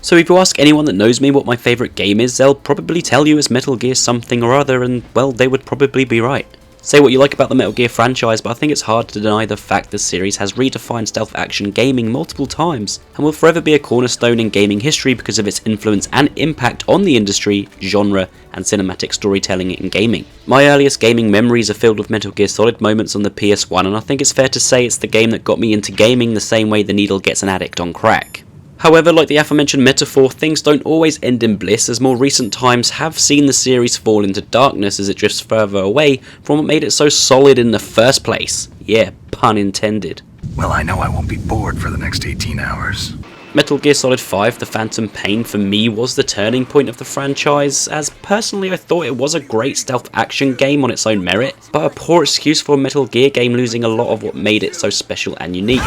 So if you ask anyone that knows me what my favourite game is, they'll probably tell you it's Metal Gear something or other, and well, they would probably be right. Say what you like about the Metal Gear franchise, but I think it's hard to deny the fact the series has redefined stealth action gaming multiple times, and will forever be a cornerstone in gaming history because of its influence and impact on the industry, genre, and cinematic storytelling in gaming. My earliest gaming memories are filled with Metal Gear Solid moments on the PS1, and I think it's fair to say it's the game that got me into gaming the same way the needle gets an addict on crack. However, like the aforementioned metaphor, things don't always end in bliss, as more recent times have seen the series fall into darkness as it drifts further away from what made it so solid in the first place. Yeah, pun intended. Well, I know I won't be bored for the next 18 hours. Metal Gear Solid 5 The Phantom Pain for me was the turning point of the franchise, as personally I thought it was a great stealth action game on its own merit, but a poor excuse for a Metal Gear game losing a lot of what made it so special and unique.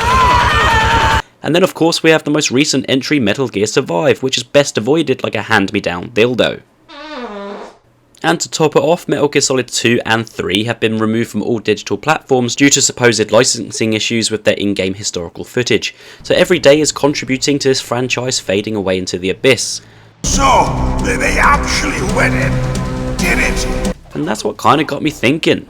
And then of course we have the most recent entry, Metal Gear Survive, which is best avoided like a hand-me-down dildo. And to top it off, Metal Gear Solid 2 and 3 have been removed from all digital platforms due to supposed licensing issues with their in-game historical footage, so every day is contributing to this franchise fading away into the abyss. So, they actually went in, did it? And that's what kinda got me thinking.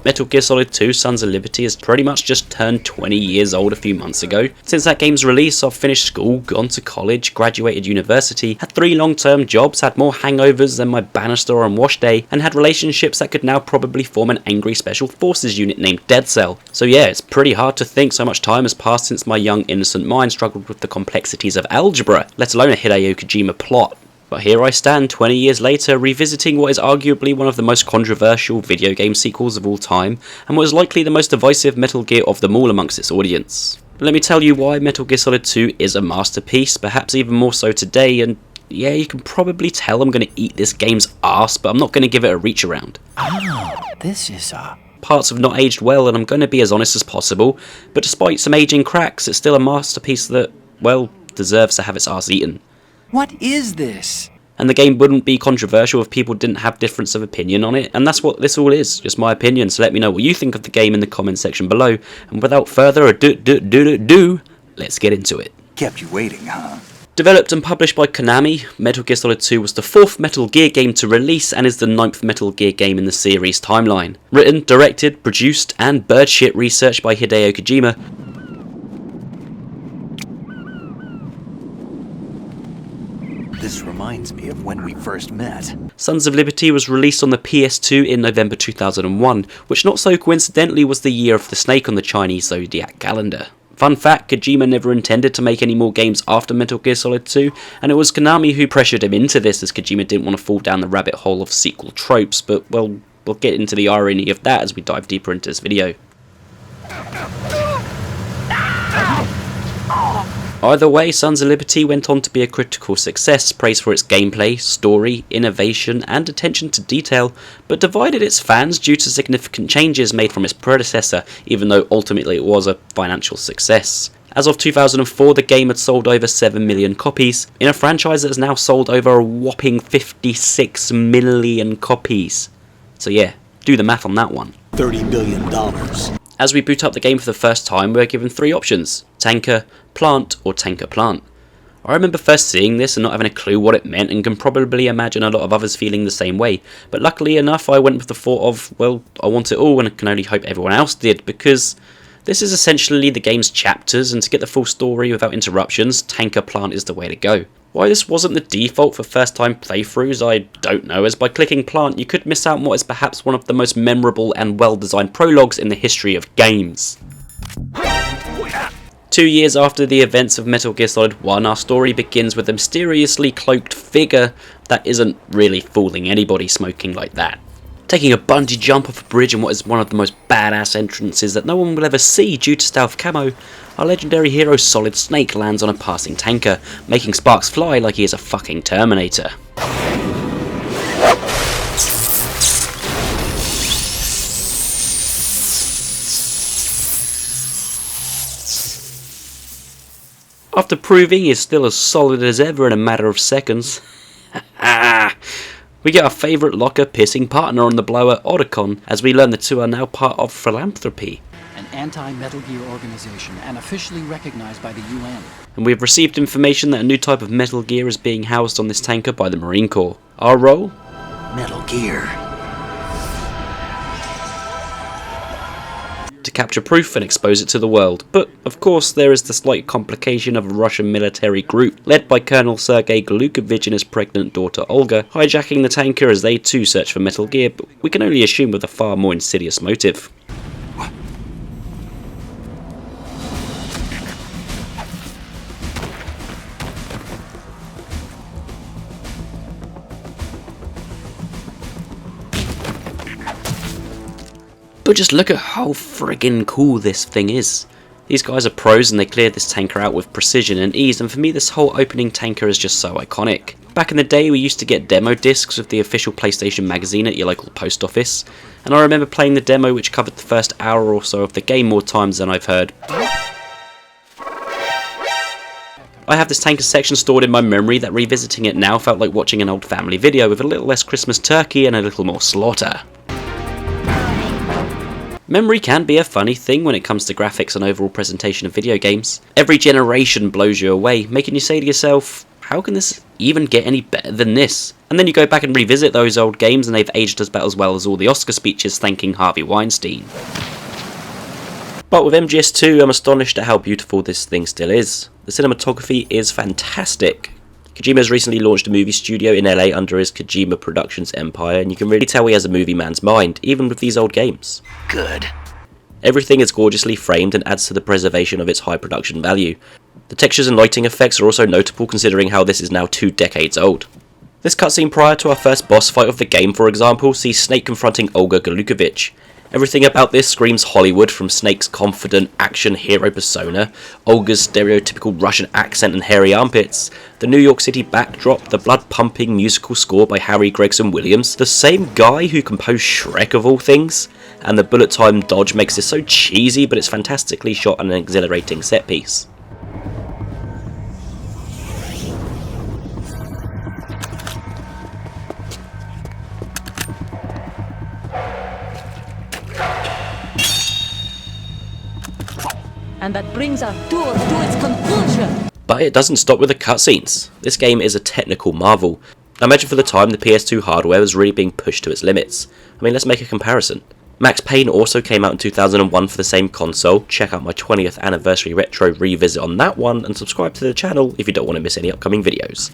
Metal Gear Solid 2 Sons of Liberty has pretty much just turned 20 years old a few months ago. Since that game's release, I've finished school, gone to college, graduated university, had 3 long-term jobs, had more hangovers than my Bannister on wash day, and had relationships that could now probably form an angry special forces unit named Dead Cell. So yeah, it's pretty hard to think so much time has passed since my young innocent mind struggled with the complexities of algebra, let alone a Hideo Kojima plot. But here I stand 20 years later, revisiting what is arguably one of the most controversial video game sequels of all time, and what is likely the most divisive Metal Gear of them all amongst its audience. But let me tell you why Metal Gear Solid 2 is a masterpiece, perhaps even more so today, and yeah, you can probably tell I'm going to eat this game's arse, but I'm not going to give it a reach around. This is Parts have not aged well, and I'm going to be as honest as possible, but despite some aging cracks, it's still a masterpiece that, well, deserves to have its arse eaten. What is this? And the game wouldn't be controversial if people didn't have difference of opinion on it, and that's what this all is, just my opinion, so let me know what you think of the game in the comment section below, and without further ado, let's get into it. Kept you waiting, huh? Developed and published by Konami, Metal Gear Solid 2 was the 4th Metal Gear game to release and is the 9th Metal Gear game in the series timeline. Written, directed, produced, and birdshit researched by Hideo Kojima. This reminds me of when we first met. Sons of Liberty was released on the PS2 in November 2001, which not so coincidentally was the year of the snake on the Chinese zodiac calendar. Fun fact, Kojima never intended to make any more games after Metal Gear Solid 2, and it was Konami who pressured him into this as Kojima didn't want to fall down the rabbit hole of sequel tropes, but well, we'll get into the irony of that as we dive deeper into this video. Either way, Sons of Liberty went on to be a critical success, praised for its gameplay, story, innovation, and attention to detail, but divided its fans due to significant changes made from its predecessor, even though ultimately it was a financial success. As of 2004, the game had sold over 7 million copies, in a franchise that has now sold over a whopping 56 million copies. So yeah, do the math on that one. $30 billion. As we boot up the game for the first time, we are given 3 options: tanker, plant, or tanker plant. I remember first seeing this and not having a clue what it meant, and can probably imagine a lot of others feeling the same way, but luckily enough I went with the thought of, well, I want it all, and I can only hope everyone else did, because this is essentially the game's chapters, and to get the full story without interruptions, tanker plant is the way to go. Why this wasn't the default for first time playthroughs I don't know, as by clicking plant you could miss out on what is perhaps one of the most memorable and well designed prologues in the history of games. 2 years after the events of Metal Gear Solid 1, our story begins with a mysteriously cloaked figure that isn't really fooling anybody smoking like that. Taking a bungee jump off a bridge in what is one of the most badass entrances that no one will ever see due to stealth camo, our legendary hero Solid Snake lands on a passing tanker, making sparks fly like he is a fucking Terminator. After proving he is still as solid as ever in a matter of seconds, we get our favourite locker pissing partner on the blower, Otacon, as we learn the two are now part of philanthropy. An anti-Metal Gear organization and officially recognized by the UN. And we've received information that a new type of Metal Gear is being housed on this tanker by the Marine Corps. Our role? Metal Gear. To capture proof and expose it to the world. But, of course, there is the slight complication of a Russian military group, led by Colonel Sergei Glukovich and his pregnant daughter Olga, hijacking the tanker as they too search for Metal Gear, but we can only assume with a far more insidious motive. But just look at how friggin' cool this thing is. These guys are pros and they cleared this tanker out with precision and ease, and for me this whole opening tanker is just so iconic. Back in the day we used to get demo discs of the official PlayStation magazine at your local post office, and I remember playing the demo which covered the first hour or so of the game more times than I've heard. I have this tanker section stored in my memory that revisiting it now felt like watching an old family video with a little less Christmas turkey and a little more slaughter. Memory can be a funny thing when it comes to graphics and overall presentation of video games. Every generation blows you away, making you say to yourself, how can this even get any better than this? And then you go back and revisit those old games and they've aged about as well as all the Oscar speeches thanking Harvey Weinstein. But with MGS2 I'm astonished at how beautiful this thing still is. The cinematography is fantastic. Kojima has recently launched a movie studio in LA under his Kojima Productions empire, and you can really tell he has a movie man's mind, even with these old games. Good. Everything is gorgeously framed and adds to the preservation of its high production value. The textures and lighting effects are also notable considering how this is now 2 decades old. This cutscene prior to our first boss fight of the game, for example, sees Snake confronting Olga Glukovich. Everything about this screams Hollywood, from Snake's confident action hero persona, Olga's stereotypical Russian accent and hairy armpits, the New York City backdrop, the blood-pumping musical score by Harry Gregson Williams, the same guy who composed Shrek of all things, and the bullet time dodge makes this so cheesy but it's fantastically shot and an exhilarating set piece. And that brings our tour to its conclusion. But it doesn't stop with the cutscenes. This game is a technical marvel. I imagine for the time the PS2 hardware was really being pushed to its limits. I mean, let's make a comparison. Max Payne also came out in 2001 for the same console. Check out my 20th anniversary retro revisit on that one and subscribe to the channel if you don't want to miss any upcoming videos.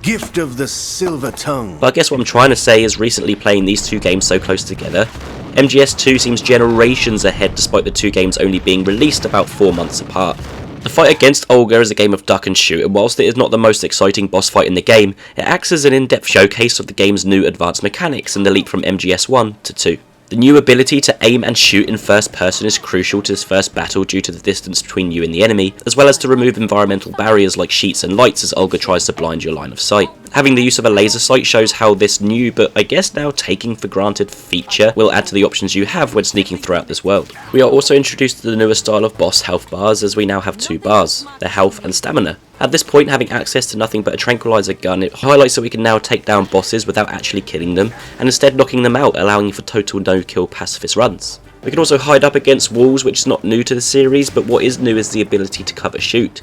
Gift of the Silver Tongue. But I guess what I'm trying to say is recently playing these two games so close together, MGS2 seems generations ahead despite the two games only being released about 4 months apart. The fight against Olga is a game of duck and shoot, and whilst it is not the most exciting boss fight in the game, it acts as an in-depth showcase of the game's new advanced mechanics and the leap from MGS1 to 2. The new ability to aim and shoot in first person is crucial to this first battle due to the distance between you and the enemy, as well as to remove environmental barriers like sheets and lights as Olga tries to blind your line of sight. Having the use of a laser sight shows how this new, but I guess now taking for granted feature will add to the options you have when sneaking throughout this world. We are also introduced to the newer style of boss health bars, as we now have 2 bars, their health and stamina. At this point, having access to nothing but a tranquilizer gun, it highlights that we can now take down bosses without actually killing them, and instead knocking them out, allowing for total no-kill pacifist runs. We can also hide up against walls, which is not new to the series, but what is new is the ability to cover shoot.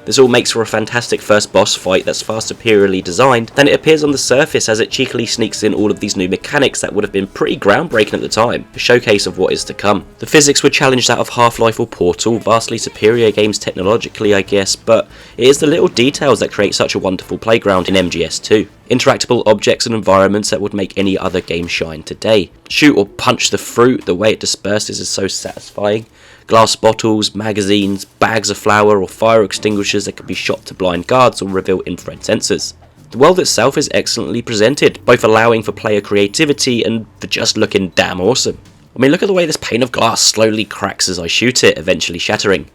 This all makes for a fantastic first boss fight that's far superiorly designed than it appears on the surface, as it cheekily sneaks in all of these new mechanics that would have been pretty groundbreaking at the time, a showcase of what is to come. The physics would challenge that of Half-Life or Portal, vastly superior games technologically I guess, but it is the little details that create such a wonderful playground in MGS2. Interactable objects and environments that would make any other game shine today. Shoot or punch the fruit, the way it disperses is so satisfying. Glass bottles, magazines, bags of flour or fire extinguishers that can be shot to blind guards or reveal infrared sensors. The world itself is excellently presented, both allowing for player creativity and for just looking damn awesome. I mean, look at the way this pane of glass slowly cracks as I shoot it, eventually shattering.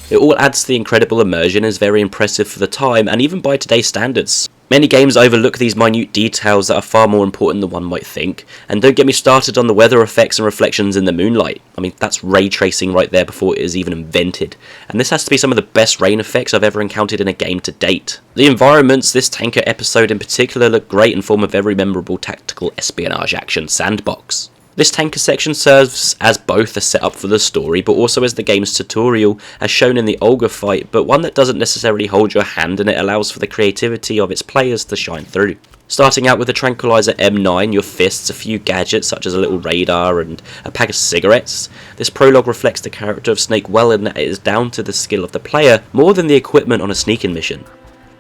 It all adds to the incredible immersion and is very impressive for the time and even by today's standards. Many games overlook these minute details that are far more important than one might think, and don't get me started on the weather effects and reflections in the moonlight. I mean, that's ray tracing right there before it is even invented, and this has to be some of the best rain effects I've ever encountered in a game to date. The environments, this tanker episode in particular, look great and form a very memorable tactical espionage action sandbox. This tanker section serves as both a setup for the story, but also as the game's tutorial, as shown in the Olga fight, but one that doesn't necessarily hold your hand, and it allows for the creativity of its players to shine through. Starting out with the Tranquilizer M9, your fists, a few gadgets such as a little radar and a pack of cigarettes, this prologue reflects the character of Snake well in that it is down to the skill of the player more than the equipment on a sneaking mission.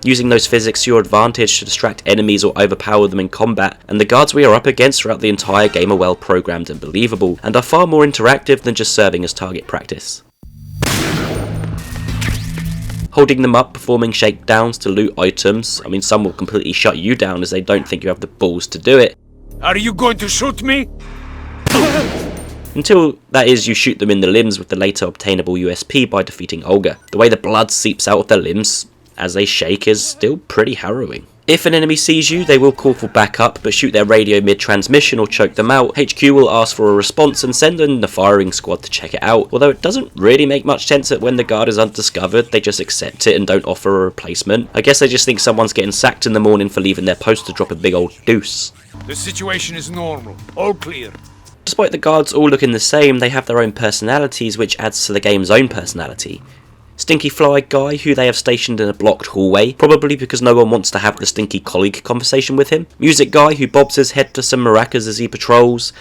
Using those physics to your advantage to distract enemies or overpower them in combat, and the guards we are up against throughout the entire game are well programmed and believable, and are far more interactive than just serving as target practice. Holding them up, performing shakedowns to loot items, I mean some will completely shut you down as they don't think you have the balls to do it. Are you going to shoot me? Until, that is, you shoot them in the limbs with the later obtainable USP by defeating Olga. The way the blood seeps out of their limbs as they shake is still pretty harrowing. If an enemy sees you, they will call for backup, but shoot their radio mid-transmission or choke them out. HQ will ask for a response and send in the firing squad to check it out, although it doesn't really make much sense that when the guard is undiscovered, they just accept it and don't offer a replacement. I guess they just think someone's getting sacked in the morning for leaving their post to drop a big old deuce. The situation is normal. All clear. Despite the guards all looking the same, they have their own personalities, which adds to the game's own personality. Stinky Fly Guy, who they have stationed in a blocked hallway, probably because no one wants to have the stinky colleague conversation with him. Music Guy, who bobs his head to some maracas as he patrols.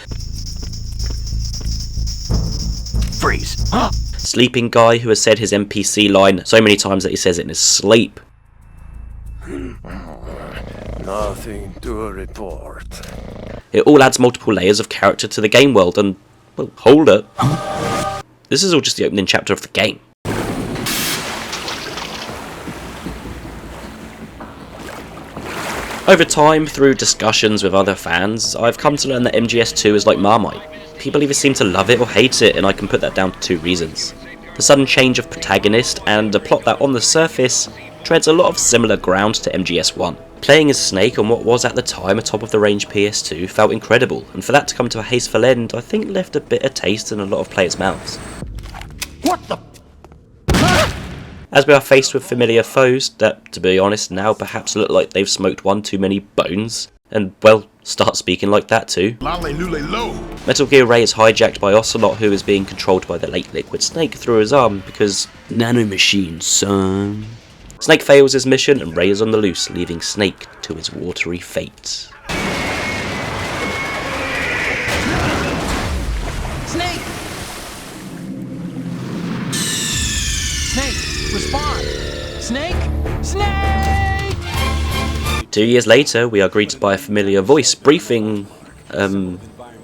Freeze. Sleeping Guy, who has said his NPC line so many times that he says it in his sleep. Nothing to report. It all adds multiple layers of character to the game world, and, well, hold up. This is all just the opening chapter of the game. Over time, through discussions with other fans, I've come to learn that MGS2 is like Marmite. People either seem to love it or hate it, and I can put that down to two reasons. The sudden change of protagonist, and a plot that on the surface treads a lot of similar ground to MGS1. Playing as Snake on what was at the time a top-of-the-range PS2 felt incredible, and for that to come to a hasteful end I think left a bitter taste in a lot of players' mouths. What the? As we are faced with familiar foes that, to be honest, now perhaps look like they've smoked one too many bones, and, well, start speaking like that too. Metal Gear Ray is hijacked by Ocelot, who is being controlled by the late Liquid Snake through his arm because nanomachine, son. Snake fails his mission and Ray is on the loose, leaving Snake to his watery fate. Snake! Snake, respond! Snake! Snake! 2 years later, we are greeted by a familiar voice briefing,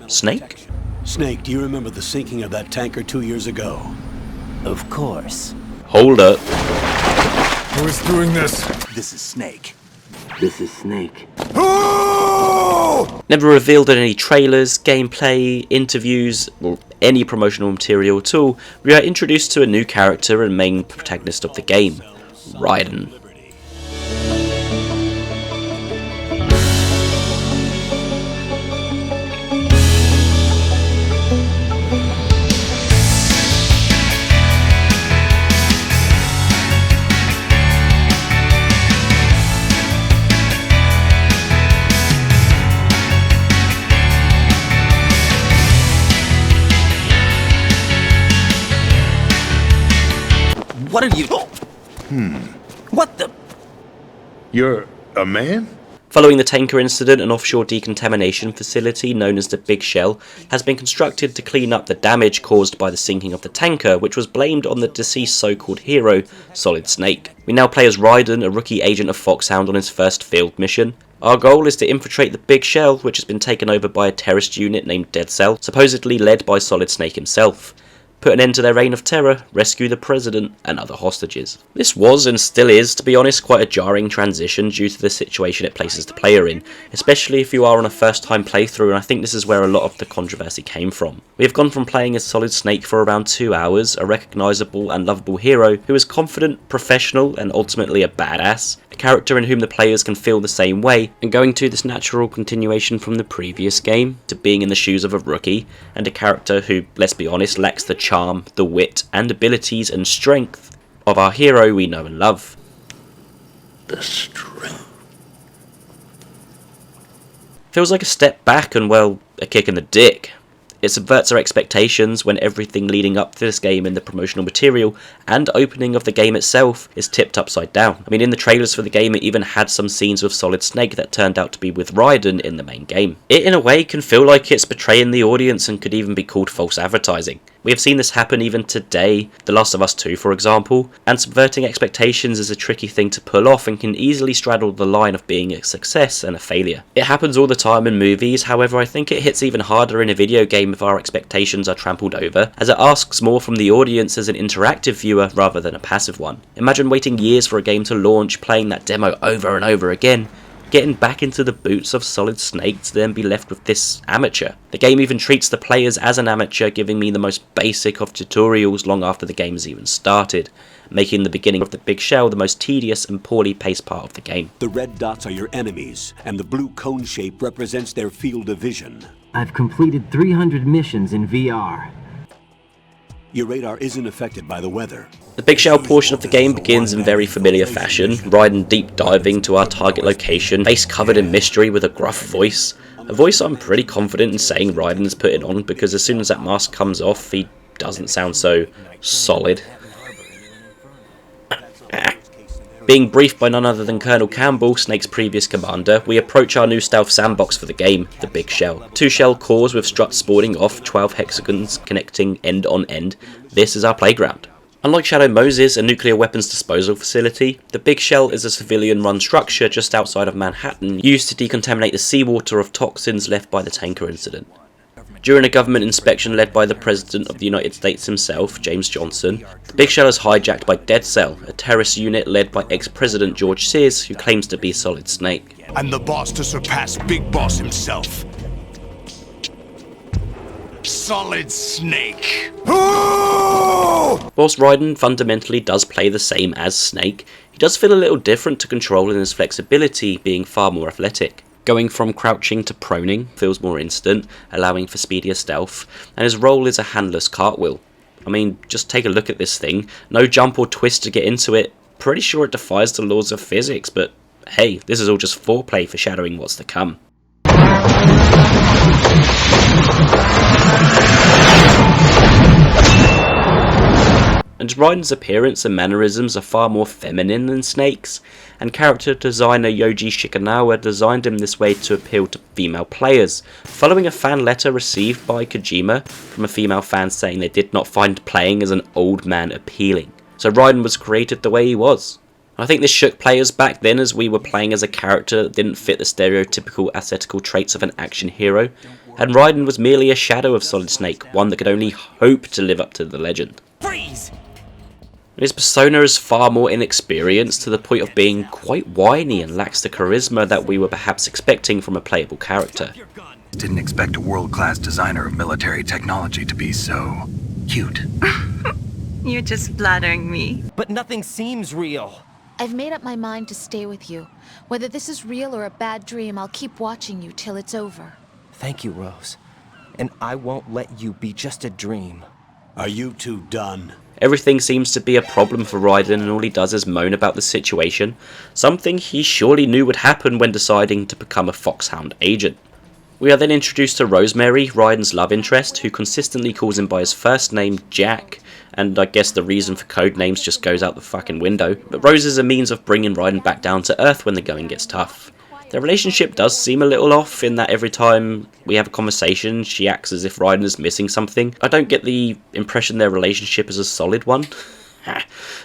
Snake? Snake, do you remember the sinking of that tanker 2 years ago? Of course. Hold up. Who is doing this? This is Snake. This is Snake. Never revealed in any trailers, gameplay, interviews, or any promotional material at all, we are introduced to a new character and main protagonist of the game, Raiden. What are you... What the... You're a man? Following the tanker incident, an offshore decontamination facility known as the Big Shell has been constructed to clean up the damage caused by the sinking of the tanker, which was blamed on the deceased so-called hero, Solid Snake. We now play as Raiden, a rookie agent of Foxhound on his first field mission. Our goal is to infiltrate the Big Shell, which has been taken over by a terrorist unit named Dead Cell, supposedly led by Solid Snake himself. Put an end to their reign of terror, rescue the president and other hostages. This was, and still is, to be honest, quite a jarring transition due to the situation it places the player in, especially if you are on a first time playthrough, and I think this is where a lot of the controversy came from. We have gone from playing as Solid Snake for around 2 hours, a recognisable and lovable hero who is confident, professional and ultimately a badass, a character in whom the players can feel the same way, and going to this natural continuation from the previous game, to being in the shoes of a rookie, and a character who, let's be honest, lacks the charm, the wit and abilities and strength of our hero we know and love. The strength. Feels like a step back and, well, a kick in the dick. It subverts our expectations when everything leading up to this game in the promotional material and opening of the game itself is tipped upside down. I mean, in the trailers for the game it even had some scenes with Solid Snake that turned out to be with Raiden in the main game. It in a way can feel like it's betraying the audience and could even be called false advertising. We have seen this happen even today, The Last of Us 2 for example, and subverting expectations is a tricky thing to pull off and can easily straddle the line of being a success and a failure. It happens all the time in movies, however I think it hits even harder in a video game if our expectations are trampled over, as it asks more from the audience as an interactive viewer rather than a passive one. Imagine waiting years for a game to launch, playing that demo over and over again, getting back into the boots of Solid Snake to then be left with this amateur. The game even treats the players as an amateur, giving me the most basic of tutorials long after the game's even started, making the beginning of the big shell the most tedious and poorly paced part of the game. The red dots are your enemies, and the blue cone shape represents their field of vision. I've completed 300 missions in VR. Your radar isn't affected by the weather. The big shell portion of the game begins in very familiar fashion, Raiden deep diving to our target location, face covered in mystery with a gruff voice. A voice I'm pretty confident in saying Raiden is putting on, because as soon as that mask comes off he doesn't sound so solid. Being briefed by none other than Colonel Campbell, Snake's previous commander, we approach our new stealth sandbox for the game, the Big Shell. 2 shell cores with struts sporting off, 12 hexagons connecting end on end. This is our playground. Unlike Shadow Moses, a nuclear weapons disposal facility, the Big Shell is a civilian-run structure just outside of Manhattan, used to decontaminate the seawater of toxins left by the tanker incident. During a government inspection led by the President of the United States himself, James Johnson, the Big Shell is hijacked by Dead Cell, a terrorist unit led by ex-President George Sears, who claims to be Solid Snake. I'm the boss to surpass Big Boss himself. Solid Snake. Whilst Raiden fundamentally does play the same as Snake, he does feel a little different to control in his flexibility, being far more athletic. Going from crouching to proning feels more instant, allowing for speedier stealth, and his role is a handless cartwheel. I mean, just take a look at this thing, no jump or twist to get into it, pretty sure it defies the laws of physics, but hey, this is all just foreplay foreshadowing what's to come. And Raiden's appearance and mannerisms are far more feminine than Snake's, and character designer Yoji Shikanawa designed him this way to appeal to female players, following a fan letter received by Kojima from a female fan saying they did not find playing as an old man appealing. So Raiden was created the way he was. I think this shook players back then, as we were playing as a character that didn't fit the stereotypical ascetical traits of an action hero, and Raiden was merely a shadow of Solid Snake, one that could only hope to live up to the legend. Freeze! His persona is far more inexperienced, to the point of being quite whiny and lacks the charisma that we were perhaps expecting from a playable character. Didn't expect a world-class designer of military technology to be so cute. You're just flattering me. But nothing seems real. I've made up my mind to stay with you. Whether this is real or a bad dream, I'll keep watching you till it's over. Thank you, Rose. And I won't let you be just a dream. Are you two done? Everything seems to be a problem for Raiden, and all he does is moan about the situation, something he surely knew would happen when deciding to become a Foxhound agent. We are then introduced to Rosemary, Raiden's love interest, who consistently calls him by his first name, Jack, and I guess the reason for code names just goes out the fucking window, but Rose is a means of bringing Raiden back down to earth when the going gets tough. Their relationship does seem a little off, in that every time we have a conversation, she acts as if Raiden is missing something. I don't get the impression their relationship is a solid one,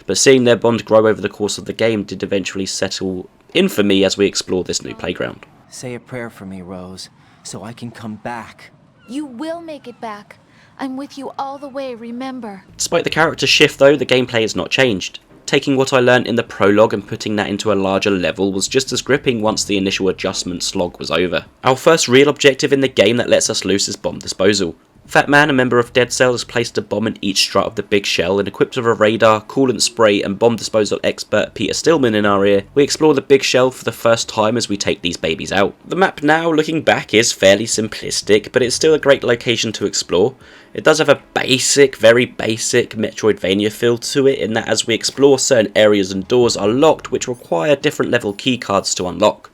but seeing their bond grow over the course of the game did eventually settle in for me as we explore this new playground. Say a prayer for me, Rose, so I can come back. You will make it back. I'm with you all the way, remember. Despite the character shift though, the gameplay has not changed. Taking what I learnt in the prologue and putting that into a larger level was just as gripping once the initial adjustment slog was over. Our first real objective in the game that lets us loose is bomb disposal. Fat Man, a member of Dead Cell, has placed a bomb in each strut of the Big Shell, and equipped with a radar, coolant spray and bomb disposal expert Peter Stillman in our ear, we explore the Big Shell for the first time as we take these babies out. The map now, looking back, is fairly simplistic, but it's still a great location to explore. It does have a basic, very basic Metroidvania feel to it, in that as we explore, certain areas and doors are locked which require different level keycards to unlock.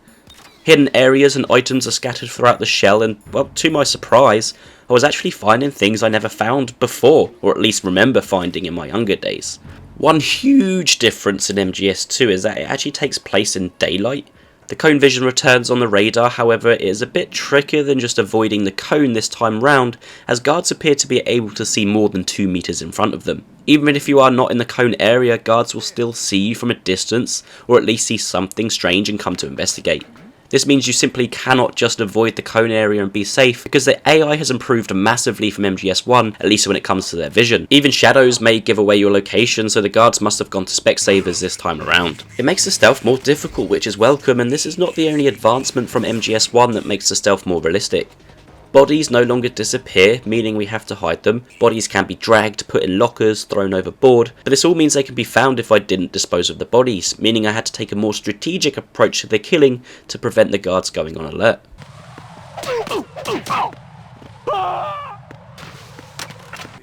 Hidden areas and items are scattered throughout the shell, and, well, to my surprise, I was actually finding things I never found before, or at least remember finding in my younger days. One huge difference in MGS2 is that it actually takes place in daylight. The cone vision returns on the radar, however it is a bit trickier than just avoiding the cone this time round, as guards appear to be able to see more than 2 meters in front of them. Even if you are not in the cone area, guards will still see you from a distance, or at least see something strange and come to investigate. This means you simply cannot just avoid the cone area and be safe, because the AI has improved massively from MGS1, at least when it comes to their vision. Even shadows may give away your location, so the guards must have gone to Specsavers this time around. It makes the stealth more difficult, which is welcome, and this is not the only advancement from MGS1 that makes the stealth more realistic. Bodies no longer disappear, meaning we have to hide them. Bodies can be dragged, put in lockers, thrown overboard, but this all means they can be found if I didn't dispose of the bodies, meaning I had to take a more strategic approach to their killing to prevent the guards going on alert.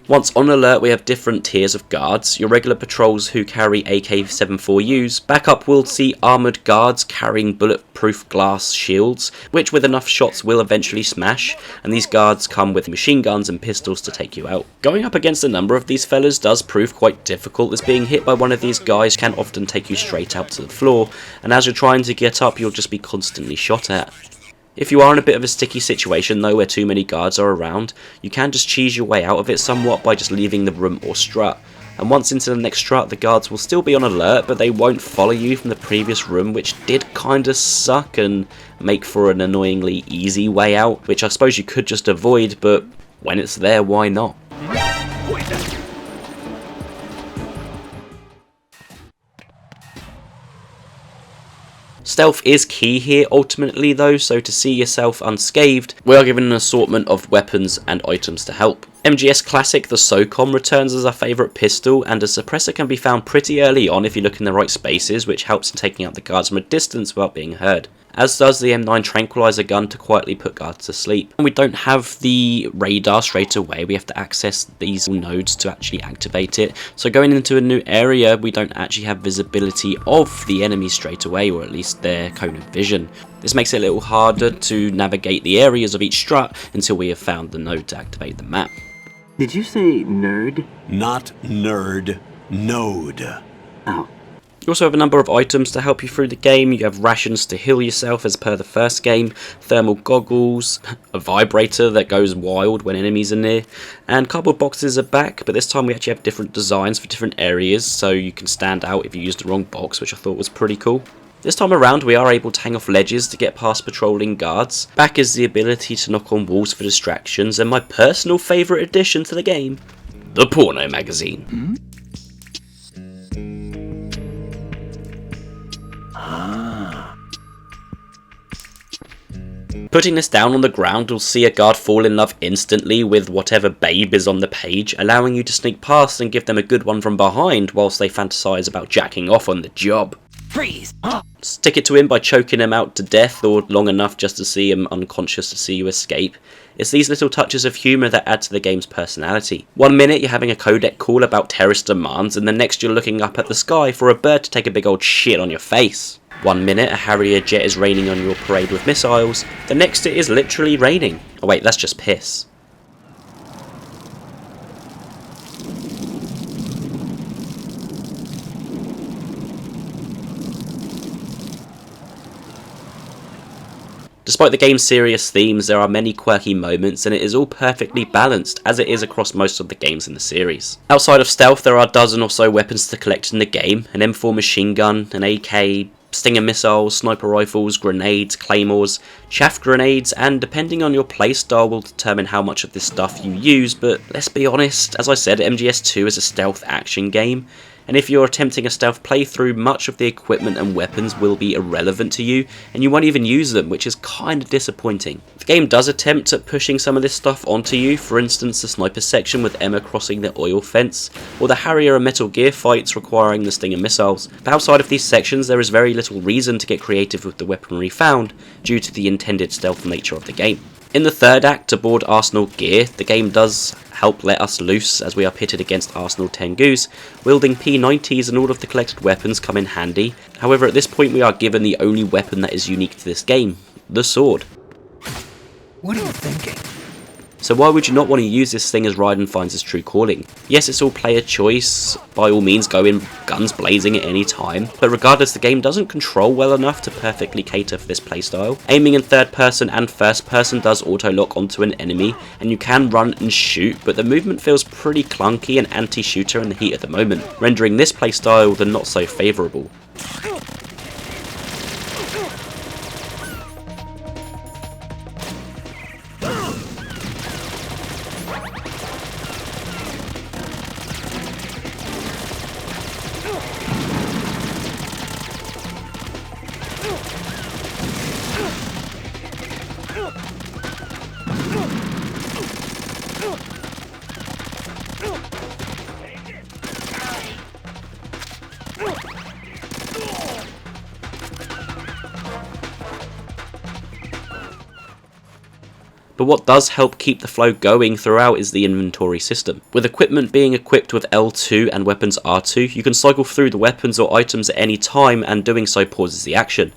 Once on alert, we have different tiers of guards. Your regular patrols who carry AK-74Us. Back up we'll see armoured guards carrying bulletproof glass shields, which with enough shots will eventually smash, and these guards come with machine guns and pistols to take you out. Going up against a number of these fellas does prove quite difficult, as being hit by one of these guys can often take you straight out to the floor, and as you're trying to get up you'll just be constantly shot at. If you are in a bit of a sticky situation though, where too many guards are around, you can just cheese your way out of it somewhat by just leaving the room or strut. And once into the next strut, the guards will still be on alert, but they won't follow you from the previous room, which did kinda suck and make for an annoyingly easy way out, which I suppose you could just avoid, but when it's there, why not? Stealth is key here ultimately though, so to see yourself unscathed, we are given an assortment of weapons and items to help. MGS Classic, the SOCOM, returns as our favourite pistol, and a suppressor can be found pretty early on if you look in the right spaces, which helps in taking out the guards from a distance without being heard. As does the M9 tranquilizer gun to quietly put guards to sleep. And we don't have the radar straight away, we have to access these nodes to actually activate it. So going into a new area, we don't actually have visibility of the enemies straight away, or at least their cone of vision. This makes it a little harder to navigate the areas of each strut until we have found the node to activate the map. Did you say nerd? Not nerd, node. Oh. You also have a number of items to help you through the game. You have rations to heal yourself as per the first game, thermal goggles, a vibrator that goes wild when enemies are near, and cardboard boxes are back, but this time we actually have different designs for different areas, so you can stand out if you use the wrong box, which I thought was pretty cool. This time around we are able to hang off ledges to get past patrolling guards. Back is the ability to knock on walls for distractions, and my personal favourite addition to the game, the porno magazine. Putting this down on the ground will see a guard fall in love instantly with whatever babe is on the page, allowing you to sneak past and give them a good one from behind whilst they fantasize about jacking off on the job. Freeze! Stick it to him by choking him out to death, or long enough just to see him unconscious to see you escape. It's these little touches of humour that add to the game's personality. 1 minute you're having a codec call about terrorist demands, and the next you're looking up at the sky for a bird to take a big old shit on your face. 1 minute a Harrier jet is raining on your parade with missiles, the next it is literally raining. Oh wait, that's just piss. Despite the game's serious themes, there are many quirky moments, and it is all perfectly balanced, as it is across most of the games in the series. Outside of stealth, there are a dozen or so weapons to collect in the game: an M4 machine gun, an AK, Stinger missiles, sniper rifles, grenades, claymores, chaff grenades, and depending on your playstyle will determine how much of this stuff you use, but let's be honest, as I said, MGS2 is a stealth action game, and if you're attempting a stealth playthrough, much of the equipment and weapons will be irrelevant to you, and you won't even use them, which is kinda disappointing. The game does attempt at pushing some of this stuff onto you, for instance the sniper section with Emma crossing the oil fence, or the Harrier and Metal Gear fights requiring the Stinger missiles, but outside of these sections there is very little reason to get creative with the weaponry found, due to the intended stealth nature of the game. In the third act, aboard Arsenal Gear, the game does help let us loose as we are pitted against Arsenal Tengus. Wielding P90s and all of the collected weapons come in handy. However, at this point we are given the only weapon that is unique to this game, the sword. What are you thinking? So why would you not want to use this thing as Raiden finds his true calling? Yes, it's all player choice, by all means go in guns blazing at any time, but regardless the game doesn't control well enough to perfectly cater for this playstyle. Aiming in third person and first person does auto lock onto an enemy, and you can run and shoot, but the movement feels pretty clunky and anti-shooter in the heat of the moment, rendering this playstyle the not so favourable. But what does help keep the flow going throughout is the inventory system. With equipment being equipped with L2 and weapons R2, you can cycle through the weapons or items at any time, and doing so pauses the action.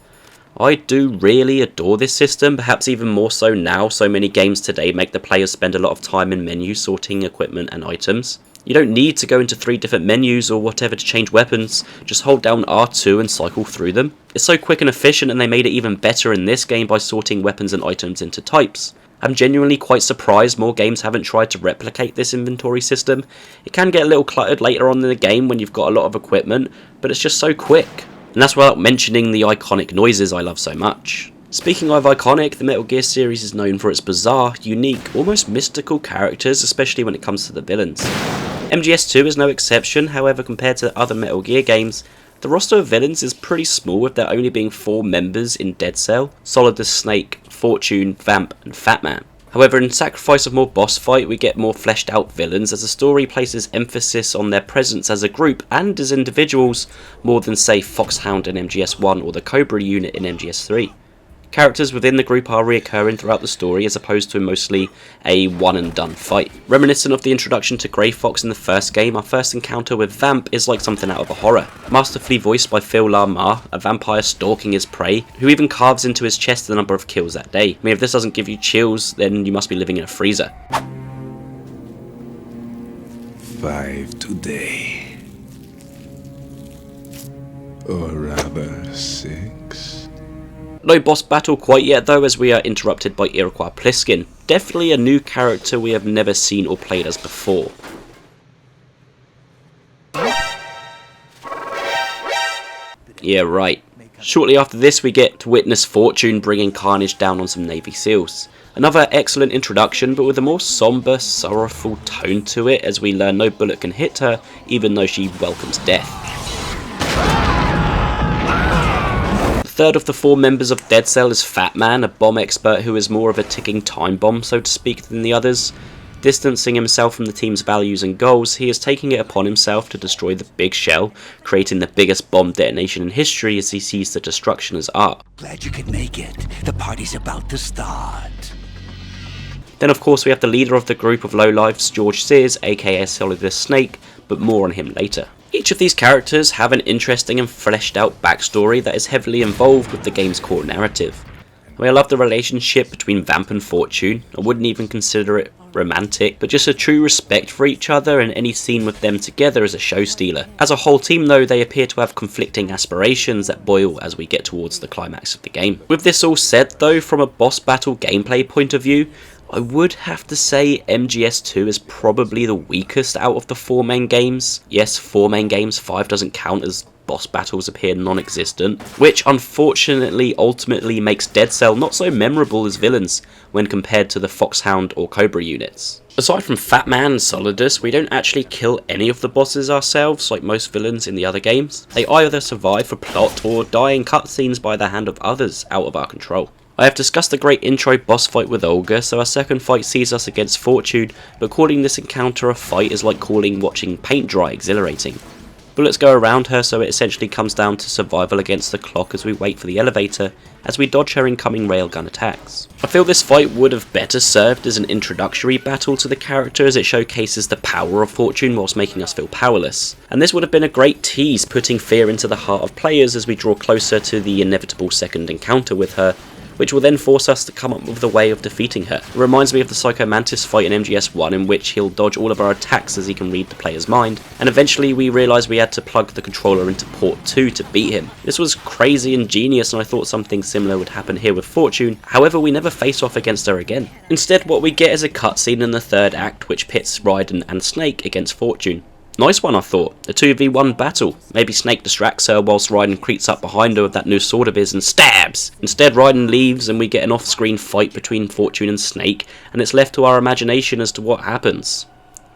I do really adore this system, perhaps even more so now so many games today make the players spend a lot of time in menus sorting equipment and items. You don't need to go into 3 different menus or whatever to change weapons, just hold down R2 and cycle through them. It's so quick and efficient, and they made it even better in this game by sorting weapons and items into types. I'm genuinely quite surprised more games haven't tried to replicate this inventory system. It can get a little cluttered later on in the game when you've got a lot of equipment, but it's just so quick. And that's without mentioning the iconic noises I love so much. Speaking of iconic, the Metal Gear series is known for its bizarre, unique, almost mystical characters, especially when it comes to the villains. MGS2 is no exception, however compared to other Metal Gear games, the roster of villains is pretty small, with there only being 4 members in Dead Cell: Solidus, Snake, Fortune, Vamp and Fat Man. However, in Sacrifice of More Boss Fight we get more fleshed out villains, as the story places emphasis on their presence as a group and as individuals more than say Foxhound in MGS1 or the Cobra unit in MGS3. Characters within the group are reoccurring throughout the story as opposed to mostly a one and done fight. Reminiscent of the introduction to Grey Fox in the first game, our first encounter with Vamp is like something out of a horror. Masterfully voiced by Phil LaMarr, a vampire stalking his prey, who even carves into his chest the number of kills that day. I mean, if this doesn't give you chills, then you must be living in a freezer. 5 today. Or rather 6. No boss battle quite yet though, as we are interrupted by Iroquois Pliskin. Definitely a new character we have never seen or played as before. Yeah, right. Shortly after this we get to witness Fortune bringing carnage down on some Navy SEALs. Another excellent introduction, but with a more somber, sorrowful tone to it, as we learn no bullet can hit her, even though she welcomes death. Third of the 4 members of Dead Cell is Fat Man, a bomb expert who is more of a ticking time bomb, so to speak, than the others. Distancing himself from the team's values and goals, he is taking it upon himself to destroy the Big Shell, creating the biggest bomb detonation in history as he sees the destruction as art. Glad you could make it. The party's about to start. Then of course we have the leader of the group of lowlifes, George Sears, aka Solidus Snake, but more on him later. Each of these characters have an interesting and fleshed out backstory that is heavily involved with the game's core narrative. I mean, I love the relationship between Vamp and Fortune. I wouldn't even consider it romantic, but just a true respect for each other, and any scene with them together is a show stealer. As a whole team though, they appear to have conflicting aspirations that boil as we get towards the climax of the game. With this all said though, from a boss battle gameplay point of view, I would have to say MGS2 is probably the weakest out of the 4 main games. Yes, 4 main games, 5 doesn't count as boss battles appear non-existent, which unfortunately ultimately makes Dead Cell not so memorable as villains when compared to the Foxhound or Cobra units. Aside from Fat Man and Solidus, we don't actually kill any of the bosses ourselves like most villains in the other games. They either survive for plot or die in cutscenes by the hand of others out of our control. I have discussed the great intro boss fight with Olga, so our second fight sees us against Fortune, but calling this encounter a fight is like calling watching paint dry exhilarating. Bullets go around her, so it essentially comes down to survival against the clock as we wait for the elevator, as we dodge her incoming railgun attacks. I feel this fight would have better served as an introductory battle to the character, as it showcases the power of Fortune whilst making us feel powerless. And this would have been a great tease, putting fear into the heart of players as we draw closer to the inevitable second encounter with her, which will then force us to come up with a way of defeating her. It reminds me of the Psycho Mantis fight in MGS1, in which he'll dodge all of our attacks as he can read the player's mind, and eventually we realised we had to plug the controller into port 2 to beat him. This was crazy and genius, and I thought something similar would happen here with Fortune. However, we never face off against her again. Instead, what we get is a cutscene in the third act which pits Raiden and Snake against Fortune. Nice one, I thought. A 2v1 battle. Maybe Snake distracts her whilst Raiden creeps up behind her with that new sword of his and stabs. Instead, Raiden leaves and we get an off-screen fight between Fortune and Snake, and it's left to our imagination as to what happens.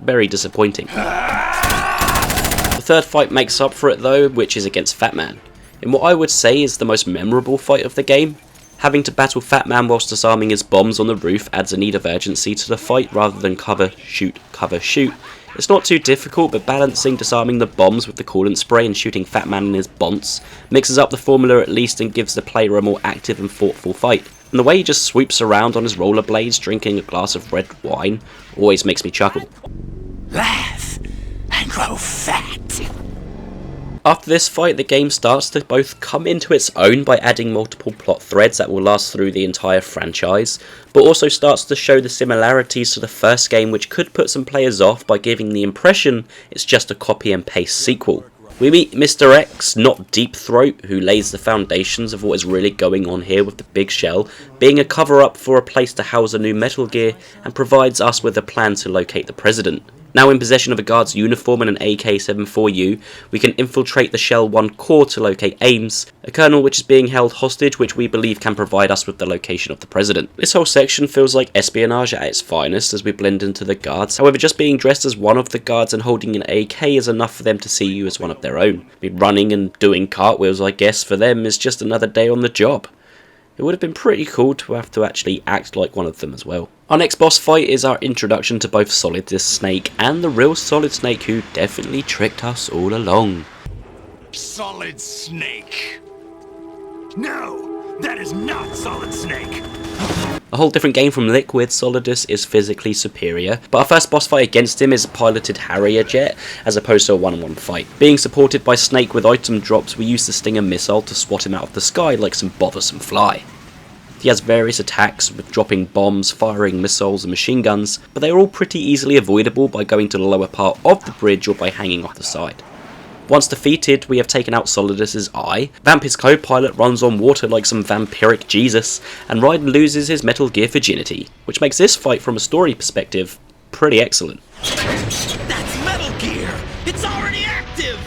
Very disappointing. The third fight makes up for it though, which is against Fat Man, in what I would say is the most memorable fight of the game. Having to battle Fat Man whilst disarming his bombs on the roof adds a need of urgency to the fight rather than cover, shoot, cover, shoot. It's not too difficult, but balancing disarming the bombs with the coolant spray and shooting Fat Man in his bonce mixes up the formula at least and gives the player a more active and thoughtful fight. And the way he just sweeps around on his rollerblades drinking a glass of red wine always makes me chuckle. Laugh and grow fat. After this fight, the game starts to both come into its own by adding multiple plot threads that will last through the entire franchise, but also starts to show the similarities to the first game, which could put some players off by giving the impression it's just a copy and paste sequel. We meet Mr. X, not Deep Throat, who lays the foundations of what is really going on here, with the big shell being a cover-up for a place to house a new Metal Gear, and provides us with a plan to locate the President. Now in possession of a guard's uniform and an AK-74U, we can infiltrate the Shell 1 core to locate Ames, a colonel which is being held hostage, which we believe can provide us with the location of the President. This whole section feels like espionage at its finest as we blend into the guards. However, just being dressed as one of the guards and holding an AK is enough for them to see you as one of their own. Running and doing cartwheels, I guess, for them is just another day on the job. It would have been pretty cool to have to actually act like one of them as well. Our next boss fight is our introduction to both Solid Snake and the real Solid Snake, who definitely tricked us all along. Solid Snake. No, that is not Solid Snake. A whole different game from Liquid, Solidus is physically superior, but our first boss fight against him is a piloted Harrier jet as opposed to a one-on-one fight. Being supported by Snake with item drops, we use the Stinger missile to swat him out of the sky like some bothersome fly. He has various attacks with dropping bombs, firing missiles and machine guns, but they are all pretty easily avoidable by going to the lower part of the bridge or by hanging off the side. Once defeated, we have taken out Solidus's eye, Vamp his co-pilot runs on water like some vampiric Jesus, and Raiden loses his Metal Gear virginity, which makes this fight from a story perspective pretty excellent. That's Metal Gear! It's already active!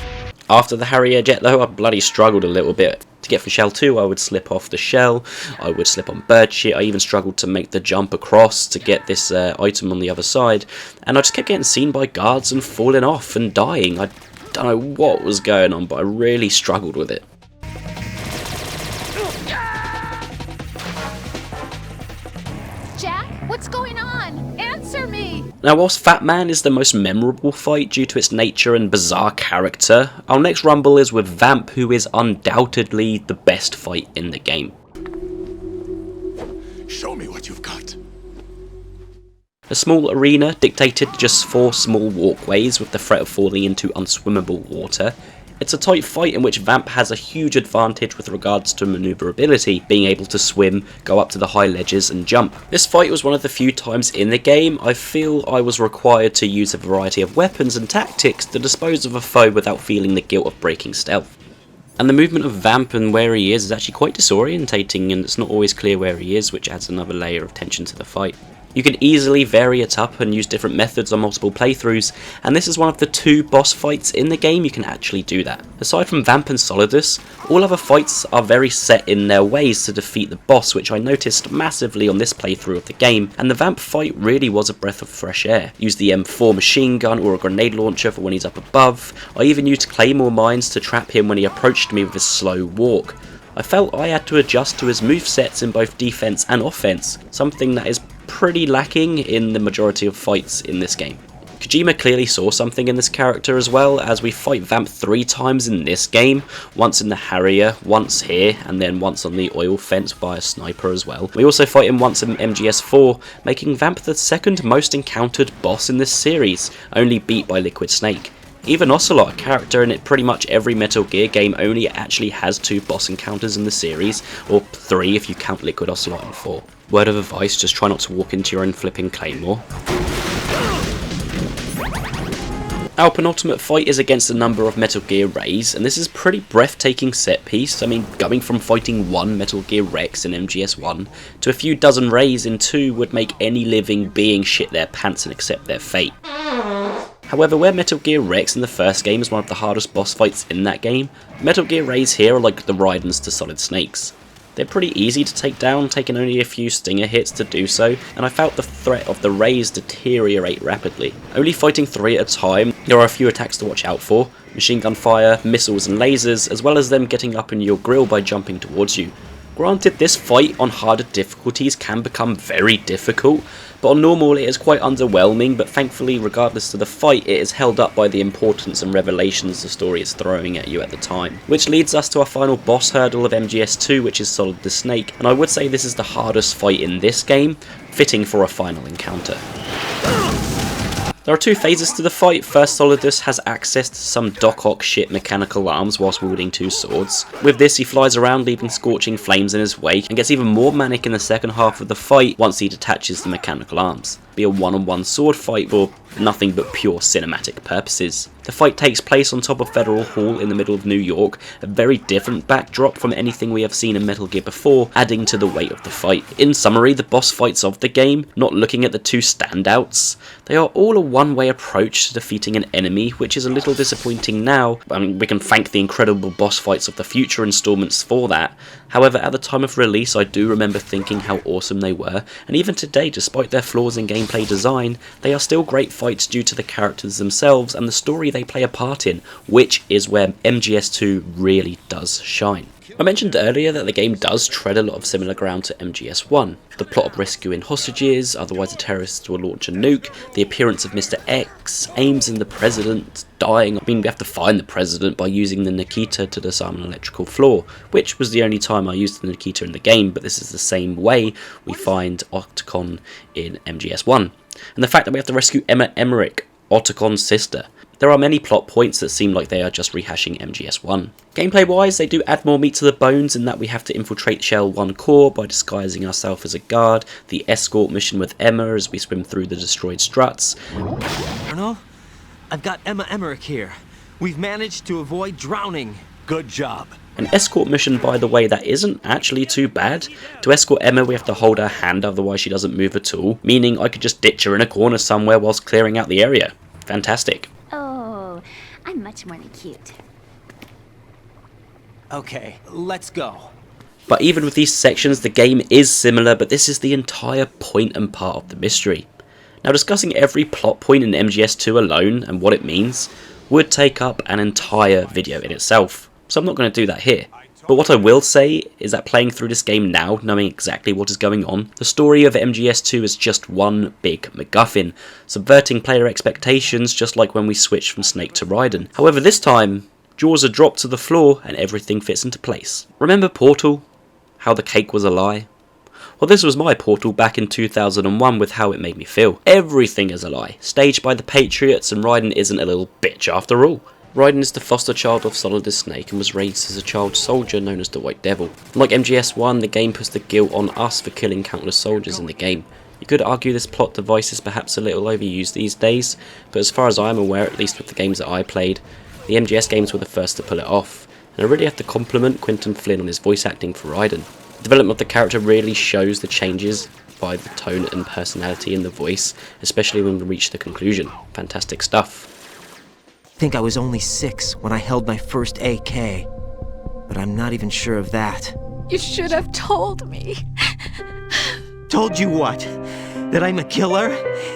After the Harrier jet though, I bloody struggled a little bit. To get from Shell 2, I would slip off the shell, I would slip on bird shit, I even struggled to make the jump across to get this item on the other side, and I just kept getting seen by guards and falling off and dying. I don't know what was going on, but I really struggled with it. Jack, what's going on? Answer me! Now, whilst Fat Man is the most memorable fight due to its nature and bizarre character, our next rumble is with Vamp, who is undoubtedly the best fight in the game. Show me what you've got. A small arena dictated to just 4 small walkways with the threat of falling into unswimmable water. It's a tight fight in which Vamp has a huge advantage with regards to maneuverability, being able to swim, go up to the high ledges and jump. This fight was one of the few times in the game I feel I was required to use a variety of weapons and tactics to dispose of a foe without feeling the guilt of breaking stealth. And the movement of Vamp and where he is actually quite disorientating, and it's not always clear where he is, which adds another layer of tension to the fight. You can easily vary it up and use different methods on multiple playthroughs, and this is one of the 2 boss fights in the game you can actually do that. Aside from Vamp and Solidus, all other fights are very set in their ways to defeat the boss, which I noticed massively on this playthrough of the game, and the Vamp fight really was a breath of fresh air. Use the M4 machine gun or a grenade launcher for when he's up above. I even used claymore mines to trap him when he approached me with his slow walk. I felt I had to adjust to his movesets in both defense and offense, something that is pretty lacking in the majority of fights in this game. Kojima clearly saw something in this character as well, as we fight Vamp 3 times in this game, once in the Harrier, once here, and then once on the oil fence by a sniper as well. We also fight him once in MGS4, making Vamp the 2nd most encountered boss in this series, only beat by Liquid Snake. Even Ocelot, a character in pretty much every Metal Gear game, only actually has 2 boss encounters in the series, or 3 if you count Liquid Ocelot and 4. Word of advice, just try not to walk into your own flipping claymore. Our penultimate fight is against a number of Metal Gear Rays, and this is a pretty breathtaking set piece. I mean, going from fighting 1 Metal Gear Rex in MGS1 to a few dozen Rays in 2 would make any living being shit their pants and accept their fate. However, where Metal Gear Rex in the first game is one of the hardest boss fights in that game, Metal Gear Rays here are like the Raidens to Solid Snakes. They're pretty easy to take down, taking only a few stinger hits to do so, and I felt the threat of the Rays deteriorate rapidly. Only fighting 3 at a time, there are a few attacks to watch out for: machine gun fire, missiles and lasers, as well as them getting up in your grill by jumping towards you. Granted, this fight on harder difficulties can become very difficult, but on normal it is quite underwhelming, but thankfully, regardless of the fight, it is held up by the importance and revelations the story is throwing at you at the time. Which leads us to our final boss hurdle of MGS2, which is Solid the Snake, and I would say this is the hardest fight in this game, fitting for a final encounter. There are 2 phases to the fight. First, Solidus has access to some Doc Ock shit mechanical arms whilst wielding 2 swords. With this, he flies around leaving scorching flames in his wake, and gets even more manic in the second half of the fight once he detaches the mechanical arms. Be a one-on-one sword fight for nothing but pure cinematic purposes. The fight takes place on top of Federal Hall in the middle of New York, a very different backdrop from anything we have seen in Metal Gear before, adding to the weight of the fight. In summary, the boss fights of the game, not looking at the 2 standouts, they are all a one-way approach to defeating an enemy, which is a little disappointing now. I mean, we can thank the incredible boss fights of the future installments for that. However, at the time of release, I do remember thinking how awesome they were, and even today, despite their flaws in gameplay design, they are still great fights due to the characters themselves and the story they play a part in, which is where MGS2 really does shine. I mentioned earlier that the game does tread a lot of similar ground to MGS1. The plot of rescuing hostages, otherwise the terrorists will launch a nuke, the appearance of Mr. X, aims in the president dying. I mean, we have to find the president by using the Nikita to disarm an electrical floor, which was the only time I used the Nikita in the game, but this is the same way we find Otacon in MGS1. And the fact that we have to rescue Emma Emmerich, Otacon's sister. There are many plot points that seem like they are just rehashing MGS1. Gameplay wise, they do add more meat to the bones in that we have to infiltrate Shell 1 core by disguising ourselves as a guard, the escort mission with Emma as we swim through the destroyed struts. Colonel, I've got Emma Emmerich here. We've managed to avoid drowning. Good job. An escort mission, by the way, that isn't actually too bad. To escort Emma, we have to hold her hand, otherwise she doesn't move at all, meaning I could just ditch her in a corner somewhere whilst clearing out the area. Fantastic. Oh, I'm much more than cute. Okay, let's go. But even with these sections, the game is similar, but this is the entire point and part of the mystery. Now, discussing every plot point in MGS2 alone and what it means would take up an entire video in itself, so I'm not going to do that here. But what I will say is that playing through this game now, knowing exactly what is going on, the story of MGS2 is just one big MacGuffin, subverting player expectations just like when we switched from Snake to Raiden. However, this time, jaws are dropped to the floor and everything fits into place. Remember Portal? How the cake was a lie? Well, this was my Portal back in 2001 with how it made me feel. Everything is a lie, staged by the Patriots, and Raiden isn't a little bitch after all. Raiden is the foster child of Solid the Snake and was raised as a child soldier known as the White Devil. Like MGS1, the game puts the guilt on us for killing countless soldiers in the game. You could argue this plot device is perhaps a little overused these days, but as far as I'm aware, at least with the games that I played, the MGS games were the first to pull it off, and I really have to compliment Quentin Flynn on his voice acting for Raiden. The development of the character really shows the changes by the tone and personality in the voice, especially when we reach the conclusion. Fantastic stuff. I think I was only 6 when I held my first AK, but I'm not even sure of that. You should have told me. Told you what? That I'm a killer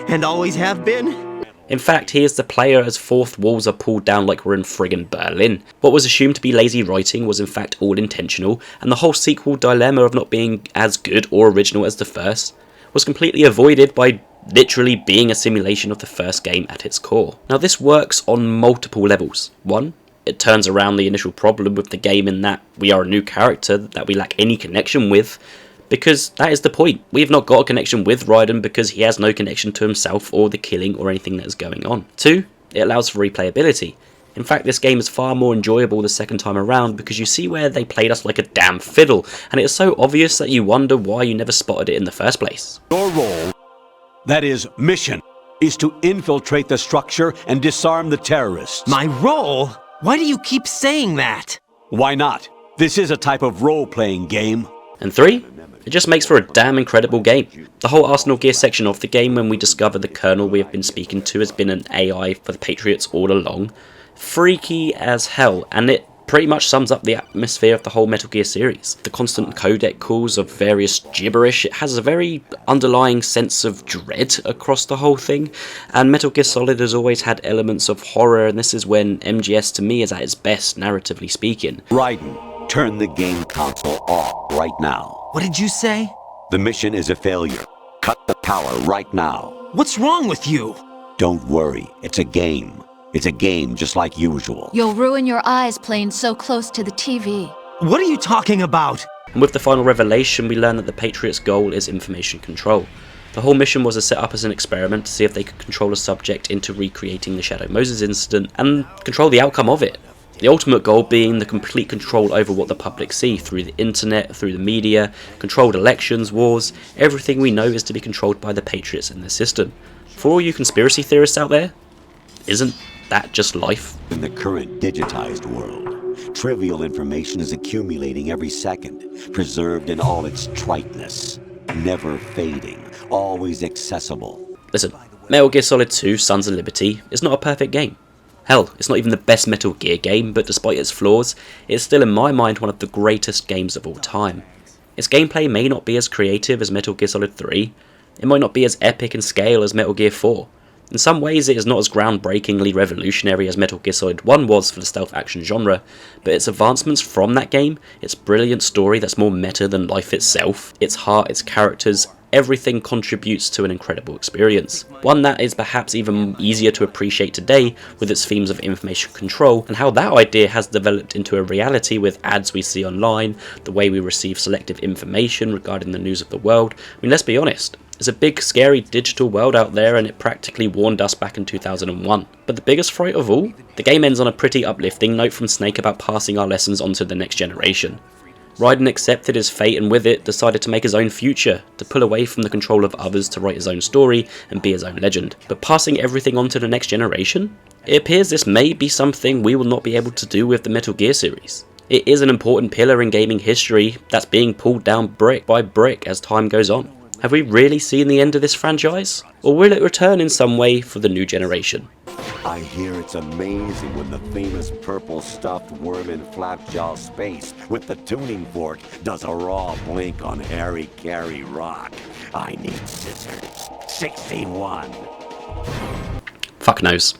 and always have been? In fact, here's the player as fourth walls are pulled down like we're in friggin' Berlin. What was assumed to be lazy writing was in fact all intentional, and the whole sequel dilemma of not being as good or original as the first was completely avoided by literally being a simulation of the first game at its core. Now, this works on multiple levels. One, it turns around the initial problem with the game in that we are a new character that we lack any connection with, because that is the point. We have not got a connection with Raiden because he has no connection to himself or the killing or anything that is going on. Two, It allows for replayability. In fact, this game is far more enjoyable the second time around because you see where they played us like a damn fiddle, and it is so obvious that you wonder why you never spotted it in the first place. Your role, that is, mission, is to infiltrate the structure and disarm the terrorists. My role? Why do you keep saying that? Why not? This is a type of role-playing game. And 3? It just makes for a damn incredible game. The whole Arsenal Gear section of the game, when we discover the Colonel we have been speaking to has been an AI for the Patriots all along. Freaky as hell, and it pretty much sums up the atmosphere of the whole Metal Gear series. The constant codec calls of various gibberish, it has a very underlying sense of dread across the whole thing, and Metal Gear Solid has always had elements of horror, and this is when MGS to me is at its best, narratively speaking. Raiden, turn the game console off right now. What did you say? The mission is a failure. Cut the power right now. What's wrong with you? Don't worry, it's a game. It's a game just like usual. You'll ruin your eyes playing so close to the TV. What are you talking about? And with the final revelation, we learn that the Patriots' goal is information control. The whole mission was set up as an experiment to see if they could control a subject into recreating the Shadow Moses incident and control the outcome of it. The ultimate goal being the complete control over what the public see through the internet, through the media, controlled elections, wars. Everything we know is to be controlled by the Patriots and their system. For all you conspiracy theorists out there, isn't that just life? In the current digitized world, trivial information is accumulating every second, preserved in all its triteness, never fading, always accessible. Listen, Metal Gear Solid 2 Sons of Liberty is not a perfect game. Hell, it's not even the best Metal Gear game, but despite its flaws, it's still in my mind one of the greatest games of all time. Its gameplay may not be as creative as Metal Gear Solid 3, it might not be as epic in scale as Metal Gear 4. In some ways it is not as groundbreakingly revolutionary as Metal Gear Solid 1 was for the stealth action genre, but its advancements from that game, its brilliant story that's more meta than life itself, its heart, its characters, everything contributes to an incredible experience. One that is perhaps even easier to appreciate today with its themes of information control and how that idea has developed into a reality with ads we see online, the way we receive selective information regarding the news of the world. I mean, let's be honest. There's a big scary digital world out there and it practically warned us back in 2001. But the biggest fright of all? The game ends on a pretty uplifting note from Snake about passing our lessons on to the next generation. Raiden accepted his fate and with it decided to make his own future, to pull away from the control of others to write his own story and be his own legend. But passing everything on to the next generation? It appears this may be something we will not be able to do with the Metal Gear series. It is an important pillar in gaming history that's being pulled down brick by brick as time goes on. Have we really seen the end of this franchise? Or will it return in some way for the new generation? I hear it's amazing when the famous purple stuffed worm in Flapjaw Space with the tuning fork does a raw blink on Harry Carey Rock. I need scissors. 61. Fuck knows.